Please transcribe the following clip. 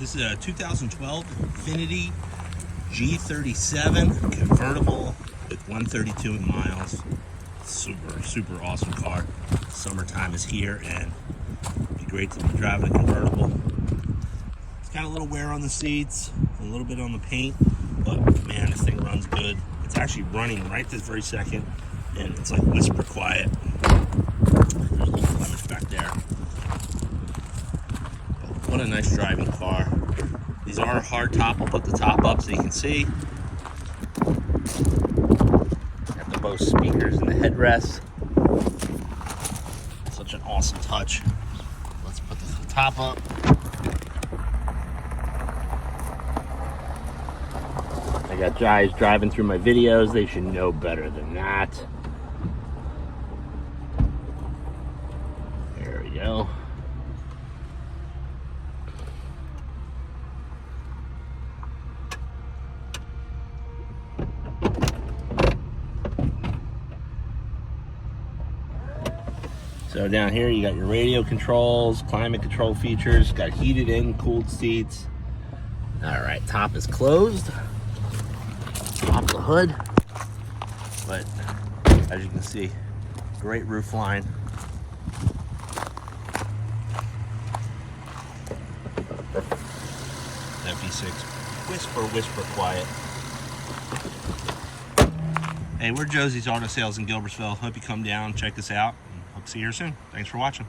This is a 2012 Infiniti G37 Convertible with 132 miles. Super awesome car. Summertime is here and it'd be great to be driving a convertible. It's got a little wear on the seats, a little bit on the paint, but man, this thing runs good. It's actually running right this very second, and it's like whisper quiet. There's a little blemish back there. What a nice driving car. These are hard top. I'll put the top up so you can see. Got the Bose speakers in the headrest. Such an awesome touch. Let's put the top up. I got guys driving through my videos. They should know better than that. There we go. So down here you got your radio controls, climate control features, got heated and cooled seats. All right, top is closed. Pop the hood. But as you can see, great roof line. That V6, whisper quiet. Hey, we're Josie's Auto Sales in Gilbertsville. Hope you come down, check this out. Hope to see you here soon. Thanks for watching.